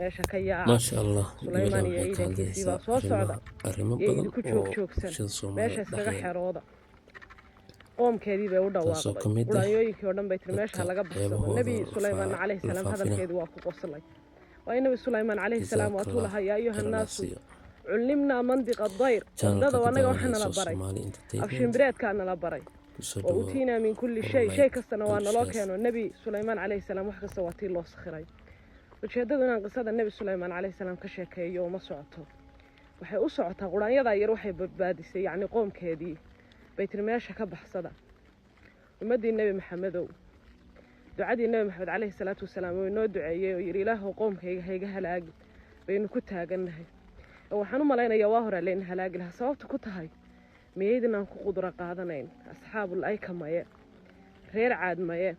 meesha ka yaaca ما شاء الله Sulaymaan iyo ciidankiisii baa soo socda iyo idinku joogsan meesha iskaga xerooda qoomkeedii bay u dhawaaqday quraayooyinkii oo dhan bay tiri meesha laga baxsado nabi Sulaymaan calayhi salaam hadalkeedii waa ku qoslay waa nabi Sulaymaan calayhi salaam waa tuulaha yaa ayuha naasu علمنا منطق الضير هذا وانا وحنا لبري أفشين بريد كان لبري وأوتينا من كل شيء كستنا وانا لو كانوا النبي سليمان عليه السلام وحق سواتي الله سخري وشهدنا قصة النبي سليمان عليه السلام كشكي يوم صعته وحي أصعته قران يضع يروح ببادسي يعني قوم كيدي بيت المياشة كبح صدا ومدي النبي محمد دعادي النبي محمد عليه الصلاة والسلام وينو دعيه ويري له قوم هيجها لاقي بينو كتها جنهي waxaan u maleynayaa waa hore leen halaagi lahaa sababta ku tahay miyeedinaan ku qudra qaadanayn asxaabul ayka maye reer caad maye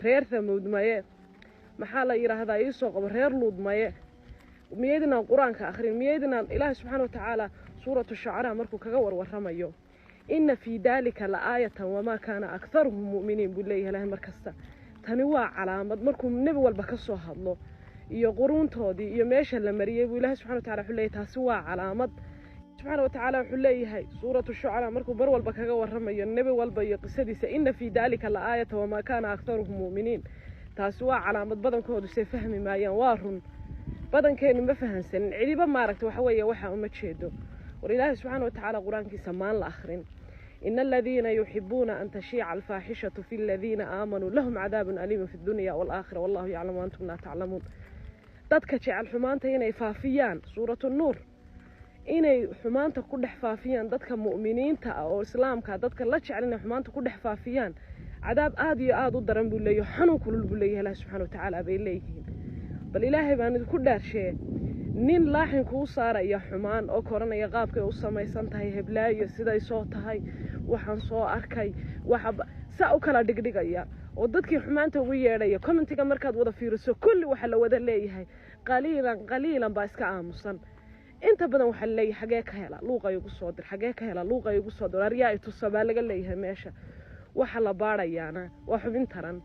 reer thamuud maye maxaa la yiraahdaa ii soo qabo reer luud maye miyeedinaan quraanka akhrin miyeedinaan ilaahay subxaanahu wa ta'aala suuratu shu'araa markuu kaga warwaramayo inna fi dalika la aayatan wama kana aktharuhum mu'miniin buu leeyahay markasta tani waa calaamad markuu nabi walba ka soo hadlo iyo quruuntoodii iyo meesha la mariyay buu ilaahay subxaanahu wa ta'aala wuxuu leeyahay taasi waa calaamad subxaanahu wa ta'aala wuxuu leeyahay suuratu shu'araa markuu bar walba kaga warramayo nabi walba iyo qisadiisa inna fi dalika la aayatan wama kana aktharuhum mu'miniin taasi waa calaamad badankoodu say fahmi maayaan waa run badankeenu ma fahansanin cidiba maaragtay waxa weeye waxa uma jeedo war ilaahay subxaanahu wa ta'aala quraankiisa maan la akhrin إن الذين يحبون أن تشيع الفاحشة في الذين آمنوا لهم عذاب أليم في الدنيا والآخرة والله يعلم وأنتم لا تعلمون dadka jecel xumaanta inay faafiyaan suuratu nuur inay xumaanta ku dhex faafiyaan dadka mu'miniinta ah oo islaamka dadka la jecel inay xumaanta ku dhex faafiyaan cadaab aad iyo aad u daran buu leeyahay xanuun kulul buu leeyahay ilaahay subxaanahu wa ta'aala bay leeyihiin bal ilaahay baan idinku dhaarshay nin laaxin ku saaraya xumaan oo koranaya qaabkay u samaysan tahay heblaayo siday soo tahay waxaan soo arkay waxa saa u kala dhigdhigaya oo dadkii xumaanta ugu yeedhaya commentiga markaad wada fiiriso kulli waxa la wada leeyahay qaliilan baa iska aamusan inta badan waxa la leeyahay xagee ka hela luuqay ugu soo dir xagee ka hela luuqay ugu soo dir ariyaa tusaba laga leeyahay meesha waxa la baarayaana waa xubin taran